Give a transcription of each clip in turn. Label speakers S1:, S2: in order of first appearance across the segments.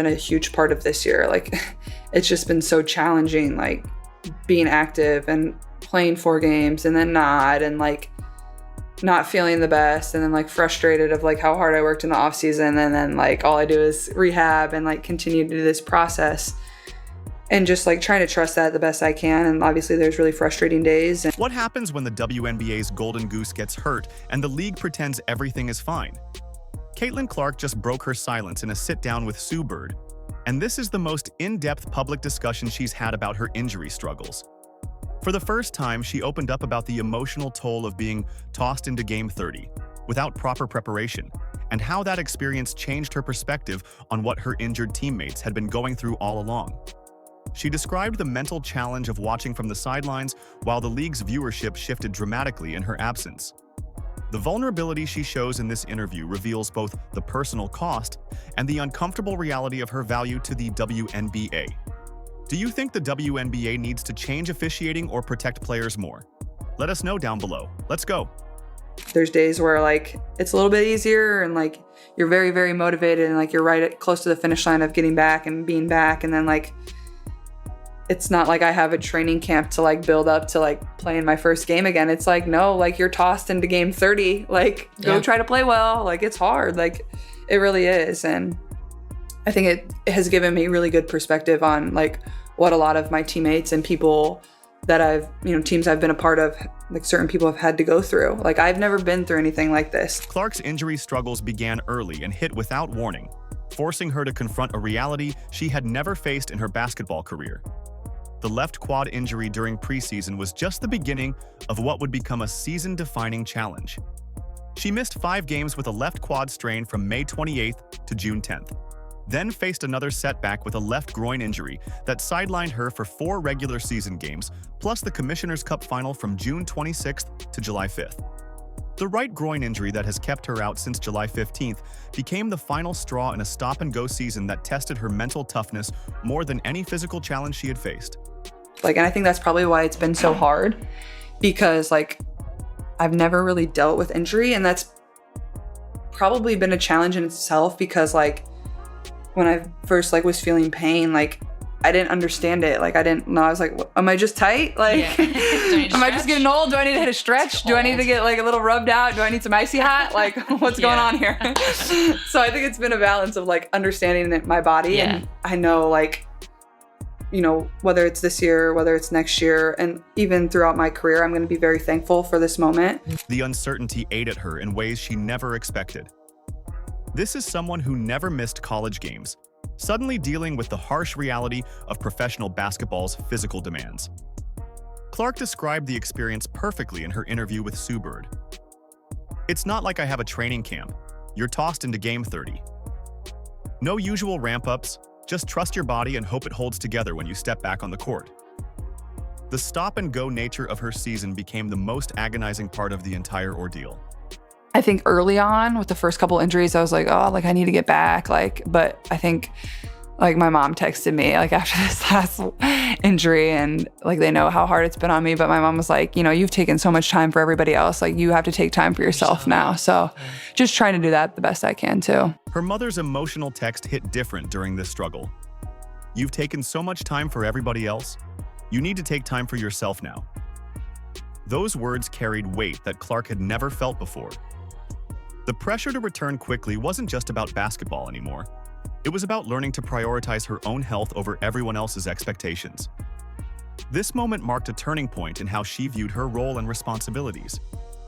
S1: been a huge part of this year. Like, it's just been so challenging, like being active and playing 4 games and then not, and like not feeling the best, and then like frustrated of like how hard I worked in the off season, and then like all I do is rehab and like continue to do this process, and just like trying to trust that the best I can. And obviously there's really frustrating days.
S2: What happens when the WNBA's golden goose gets hurt and the league pretends everything is fine? Caitlin Clark just broke her silence in a sit-down with Sue Bird, and this is the most in-depth public discussion she's had about her injury struggles. For the first time, she opened up about the emotional toll of being tossed into Game 30 without proper preparation, and how that experience changed her perspective on what her injured teammates had been going through all along. She described the mental challenge of watching from the sidelines while the league's viewership shifted dramatically in her absence. The vulnerability she shows in this interview reveals both the personal cost and the uncomfortable reality of her value to the WNBA. Do you think the WNBA needs to change officiating or protect players more? Let us know down below. Let's go.
S1: There's days where like it's a little bit easier and like you're very, very motivated and like you're close to the finish line of getting back and being back, and then like it's not like I have a training camp to like build up to like playing my first game again. It's like, no, like you're tossed into Game 30, like go try to play well. Like it's hard, like it really is. And I think it has given me really good perspective on like what a lot of my teammates and people that I've, teams I've been a part of, like certain people have had to go through. Like I've never been through anything like this.
S2: Clark's injury struggles began early and hit without warning, forcing her to confront a reality she had never faced in her basketball career. The left quad injury during preseason was just the beginning of what would become a season-defining challenge. She missed 5 games with a left quad strain from May 28th to June 10th, then faced another setback with a left groin injury that sidelined her for 4 regular season games, plus the Commissioner's Cup final from June 26th to July 5th. The right groin injury that has kept her out since July 15th became the final straw in a stop-and-go season that tested her mental toughness more than any physical challenge she had faced.
S1: And I think that's probably why it's been so hard, because like I've never really dealt with injury, and that's probably been a challenge in itself, because like when I first like was feeling pain, like I didn't understand it. Like I didn't know. I was like, am I just tight? Like, am I just getting old? Do I need to hit a stretch? Do I need to get like a little rubbed out? Do I need some icy hot? Like what's going on here? So I think it's been a balance of like understanding my body. And I know like, whether it's this year, whether it's next year, and even throughout my career, I'm going to be very thankful for this moment.
S2: The uncertainty ate at her in ways she never expected. This is someone who never missed college games, suddenly dealing with the harsh reality of professional basketball's physical demands. Clark described the experience perfectly in her interview with Sue Bird. "It's not like I have a training camp. You're tossed into Game 30. No usual ramp-ups, just trust your body and hope it holds together when you step back on the court." The stop-and-go nature of her season became the most agonizing part of the entire ordeal.
S1: I think early on with the first couple injuries, I was like, oh, like I need to get back. But I think like my mom texted me like after this last injury, and like they know how hard it's been on me. But my mom was like, you've taken so much time for everybody else. Like you have to take time for yourself now. So just trying to do that the best I can too.
S2: Her mother's emotional text hit different during this struggle. "You've taken so much time for everybody else. You need to take time for yourself now." Those words carried weight that Clark had never felt before. The pressure to return quickly wasn't just about basketball anymore. It was about learning to prioritize her own health over everyone else's expectations. This moment marked a turning point in how she viewed her role and responsibilities.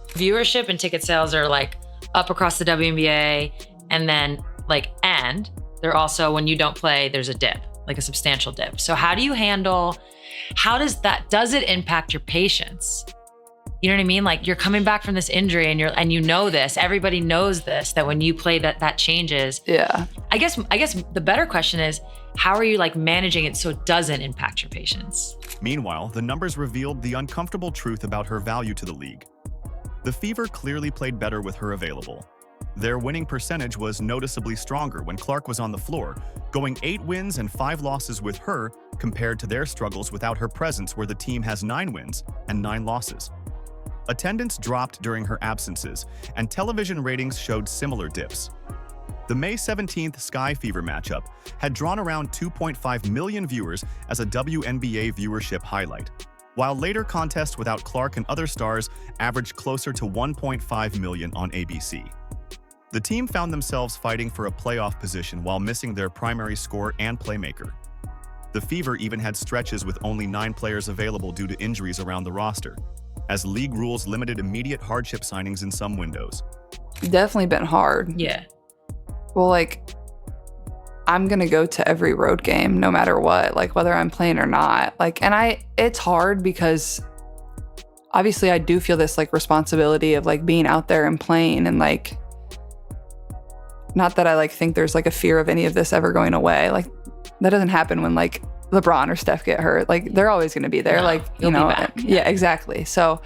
S3: Viewership and ticket sales are like up across the WNBA, and then and they're also, when you don't play, there's a dip, like a substantial dip. So how do does it impact your patience? You know what I mean? Like you're coming back from this injury and you know this, everybody knows this, that when you play that changes.
S1: Yeah.
S3: I guess the better question is, how are you like managing it so it doesn't impact your patience?
S2: Meanwhile, the numbers revealed the uncomfortable truth about her value to the league. The Fever clearly played better with her available. Their winning percentage was noticeably stronger when Clark was on the floor, going 8 wins and 5 losses with her compared to their struggles without her presence, where the team has 9 wins and 9 losses. Attendance dropped during her absences, and television ratings showed similar dips. The May 17th Sky Fever matchup had drawn around 2.5 million viewers as a WNBA viewership highlight, while later contests without Clark and other stars averaged closer to 1.5 million on ABC. The team found themselves fighting for a playoff position while missing their primary scorer and playmaker. The Fever even had stretches with only 9 players available due to injuries around the roster, as league rules limited immediate hardship signings in some windows.
S1: Definitely been hard.
S3: Yeah.
S1: Well, like, I'm gonna go to every road game no matter what, like whether I'm playing or not. Like, and it's hard because obviously I do feel this like responsibility of like being out there and playing, and like, not that I like think there's like a fear of any of this ever going away. Like, that doesn't happen when like LeBron or Steph get hurt. Like, they're always gonna be there.
S3: No,
S1: like,
S3: he'll
S1: you know,
S3: be back.
S1: yeah, exactly. So,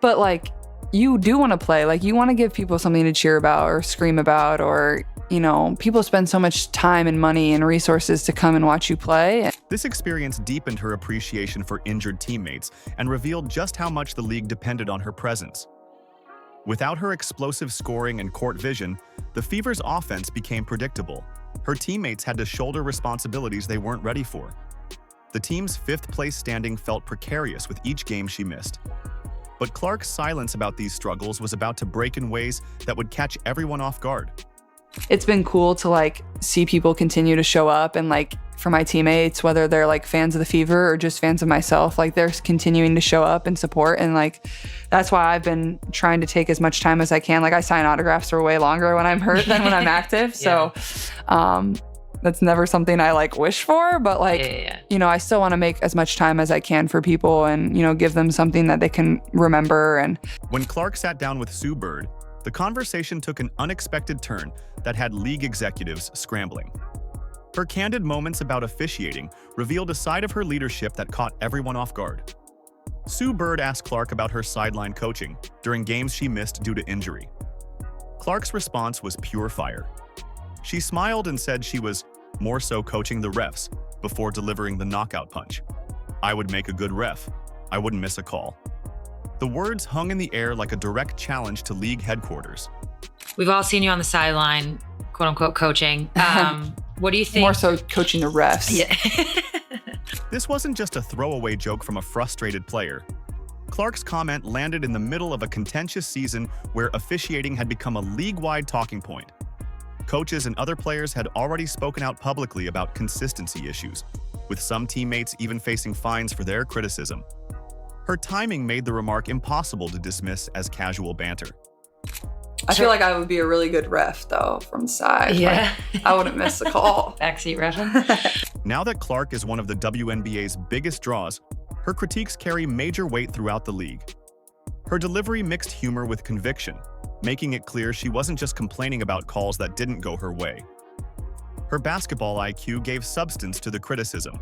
S1: but like, you do want to play. Like, you want to give people something to cheer about or scream about, or, you know, people spend so much time and money and resources to come and watch you play.
S2: This experience deepened her appreciation for injured teammates and revealed just how much the league depended on her presence. Without her explosive scoring and court vision, the Fever's offense became predictable. Her teammates had to shoulder responsibilities they weren't ready for. The team's 5th place standing felt precarious with each game she missed. But Clark's silence about these struggles was about to break in ways that would catch everyone off guard.
S1: It's been cool to like see people continue to show up, and like for my teammates, whether they're like fans of the Fever or just fans of myself, like they're continuing to show up and support. And like, that's why I've been trying to take as much time as I can. Like, I sign autographs for way longer when I'm hurt than when I'm active.
S3: Yeah.
S1: So that's never something I like wish for, but like, you know, I still want to make as much time as I can for people and, you know, give them something that they can remember. And
S2: When Clark sat down with Sue Bird, the conversation took an unexpected turn that had league executives scrambling. Her candid moments about officiating revealed a side of her leadership that caught everyone off guard. Sue Bird asked Clark about her sideline coaching during games she missed due to injury. Clark's response was pure fire. She smiled and said she was more so coaching the refs before delivering the knockout punch. "I would make a good ref. I wouldn't miss a call." The words hung in the air like a direct challenge to league headquarters.
S3: We've all seen you on the sideline, quote unquote, coaching. What do you think?
S1: more so coaching the refs.
S3: Yeah.
S2: This wasn't just a throwaway joke from a frustrated player. Clark's comment landed in the middle of a contentious season where officiating had become a league-wide talking point. Coaches and other players had already spoken out publicly about consistency issues, with some teammates even facing fines for their criticism. Her timing made the remark impossible to dismiss as casual banter.
S1: I feel like I would be a really good ref, though, from the side.
S3: Yeah.
S1: Like, I wouldn't miss the call.
S3: Backseat ref.
S2: Now that Clark is one of the WNBA's biggest draws, her critiques carry major weight throughout the league. Her delivery mixed humor with conviction, making it clear she wasn't just complaining about calls that didn't go her way. Her basketball IQ gave substance to the criticism.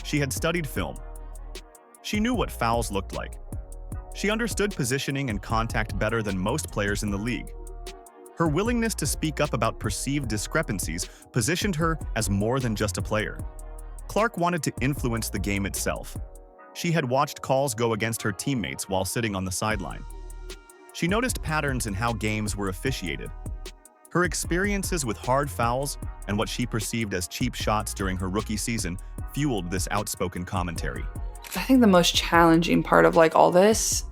S2: She had studied film. She knew what fouls looked like. She understood positioning and contact better than most players in the league. Her willingness to speak up about perceived discrepancies positioned her as more than just a player. Clark wanted to influence the game itself. She had watched calls go against her teammates while sitting on the sideline. She noticed patterns in how games were officiated. Her experiences with hard fouls and what she perceived as cheap shots during her rookie season fueled this outspoken commentary.
S1: I think the most challenging part of like all this,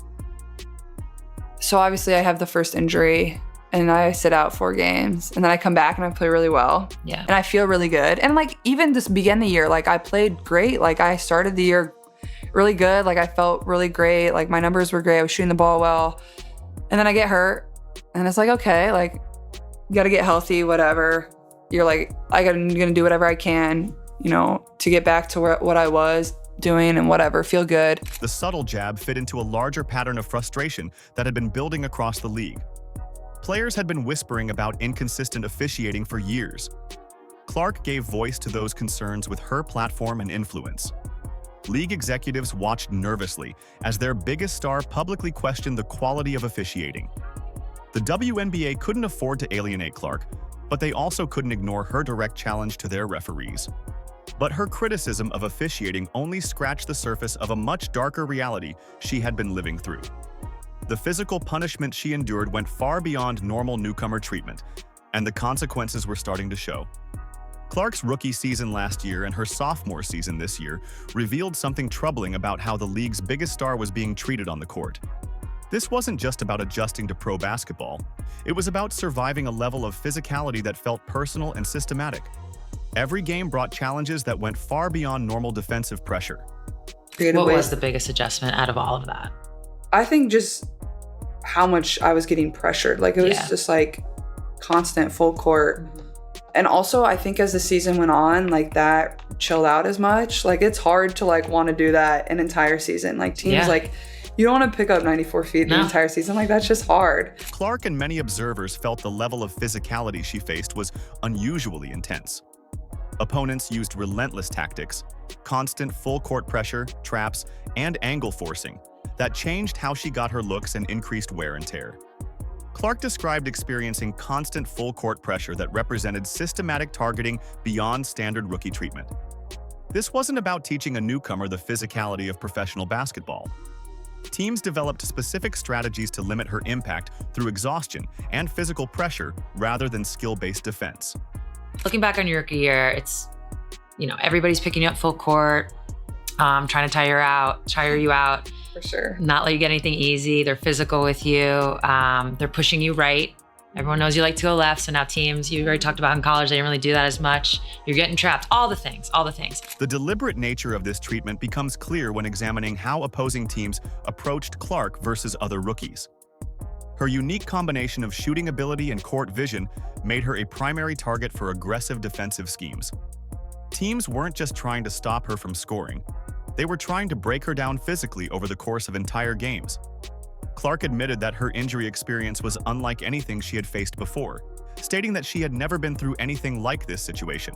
S1: so obviously I have the first injury and I sit out 4 games and then I come back and I play really well.
S3: Yeah.
S1: And I feel really good. And like even just begin the year, like I played great. Like I started the year really good. Like I felt really great. Like my numbers were great. I was shooting the ball well. And then I get hurt and it's like, okay, like you got to get healthy, whatever. You're like, I'm going to do whatever I can, you know, to get back to what I was doing and whatever, feel good.
S2: The subtle jab fit into a larger pattern of frustration that had been building across the league. Players had been whispering about inconsistent officiating for years. Clark gave voice to those concerns with her platform and influence. League executives watched nervously as their biggest star publicly questioned the quality of officiating. The WNBA couldn't afford to alienate Clark, but they also couldn't ignore her direct challenge to their referees. But her criticism of officiating only scratched the surface of a much darker reality she had been living through. The physical punishment she endured went far beyond normal newcomer treatment, and the consequences were starting to show. Clark's rookie season last year and her sophomore season this year revealed something troubling about how the league's biggest star was being treated on the court. This wasn't just about adjusting to pro basketball. It was about surviving a level of physicality that felt personal and systematic. Every game brought challenges that went far beyond normal defensive pressure.
S3: What was the biggest adjustment out of all of that?
S1: I think just how much I was getting pressured. Like it was just like constant full court. And also I think as the season went on, like that chilled out as much. Like it's hard to like want to do that an entire season. Like teams like you don't want to pick up 94 feet the entire season. Like that's just hard.
S2: Clark and many observers felt the level of physicality she faced was unusually intense. Opponents used relentless tactics, constant full court pressure, traps, and angle forcing that changed how she got her looks and increased wear and tear. Clark described experiencing constant full court pressure that represented systematic targeting beyond standard rookie treatment. This wasn't about teaching a newcomer the physicality of professional basketball. Teams developed specific strategies to limit her impact through exhaustion and physical pressure rather than skill-based defense.
S3: Looking back on your rookie year, it's, everybody's picking you up full court, trying to tire you out.
S1: For sure.
S3: Not let you get anything easy. They're physical with you. They're pushing you right. Everyone knows you like to go left. So now teams, you already talked about in college, they didn't really do that as much. You're getting trapped. All the things.
S2: The deliberate nature of this treatment becomes clear when examining how opposing teams approached Clark versus other rookies. Her unique combination of shooting ability and court vision made her a primary target for aggressive defensive schemes. Teams weren't just trying to stop her from scoring. They were trying to break her down physically over the course of entire games. Clark admitted that her injury experience was unlike anything she had faced before, stating that she had never been through anything like this situation.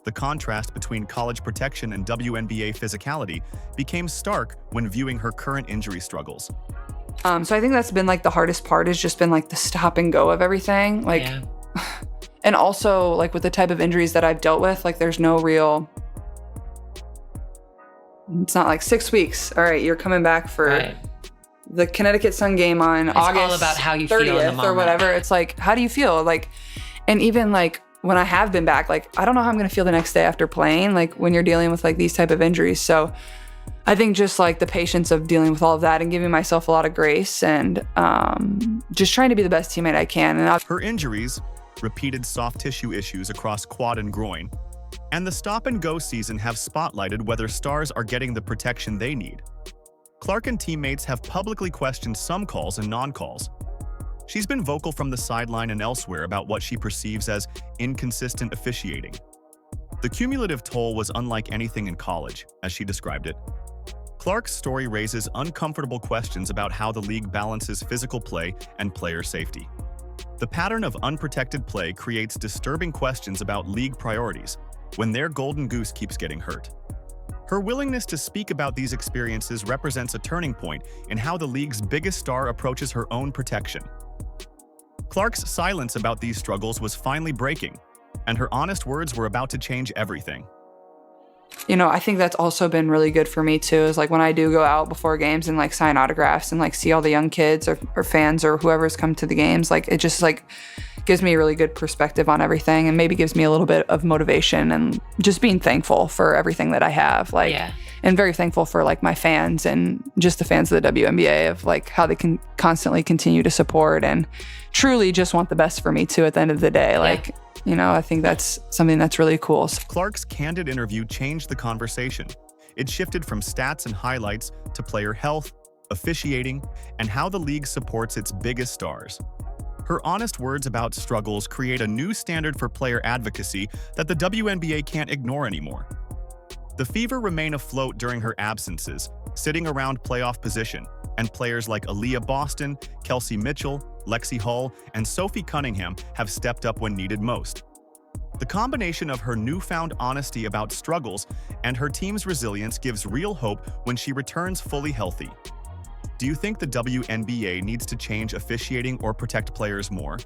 S2: The contrast between college protection and WNBA physicality became stark when viewing her current injury struggles.
S1: So I think that's been like the hardest part, has just been like the stop and go of everything. Like, and also like with the type of injuries that I've dealt with, like there's no real, it's not like 6 weeks. All right, you're coming back for the Connecticut Sun game on August
S3: all about how you
S1: 30th
S3: feel in the moment.
S1: Or whatever. It's like, how do you feel? Like, and even like when I have been back, like I don't know how I'm going to feel the next day after playing, like when you're dealing with like these type of injuries. So I think just like the patience of dealing with all of that and giving myself a lot of grace and just trying to be the best teammate I can. And
S2: her injuries, repeated soft tissue issues across quad and groin, and the stop-and-go season have spotlighted whether stars are getting the protection they need. Clark and teammates have publicly questioned some calls and non-calls. She's been vocal from the sideline and elsewhere about what she perceives as inconsistent officiating. The cumulative toll was unlike anything in college, as she described it. Clark's story raises uncomfortable questions about how the league balances physical play and player safety. The pattern of unprotected play creates disturbing questions about league priorities when their golden goose keeps getting hurt. Her willingness to speak about these experiences represents a turning point in how the league's biggest star approaches her own protection. Clark's silence about these struggles was finally breaking, and her honest words were about to change everything.
S1: I think that's also been really good for me too, is like when I do go out before games and like sign autographs and like see all the young kids or fans or whoever's come to the games, like it just like gives me a really good perspective on everything and maybe gives me a little bit of motivation and just being thankful for everything that I have, and very thankful for like my fans and just the fans of the WNBA, of like how they can constantly continue to support and truly just want the best for me too at the end of the day. I think that's something that's really cool.
S2: Clark's candid interview changed the conversation. It shifted from stats and highlights to player health, officiating, and how the league supports its biggest stars. Her honest words about struggles create a new standard for player advocacy that the WNBA can't ignore anymore. The Fever remain afloat during her absences, sitting around playoff position, and players like Aaliyah Boston, Kelsey Mitchell, Lexi Hull, and Sophie Cunningham have stepped up when needed most. The combination of her newfound honesty about struggles and her team's resilience gives real hope when she returns fully healthy. Do you think the WNBA needs to change officiating or protect players more?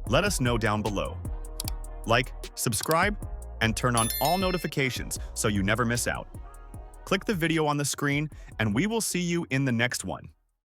S2: Let us know down below. Like, subscribe, and turn on all notifications so you never miss out. Click the video on the screen, and we will see you in the next one.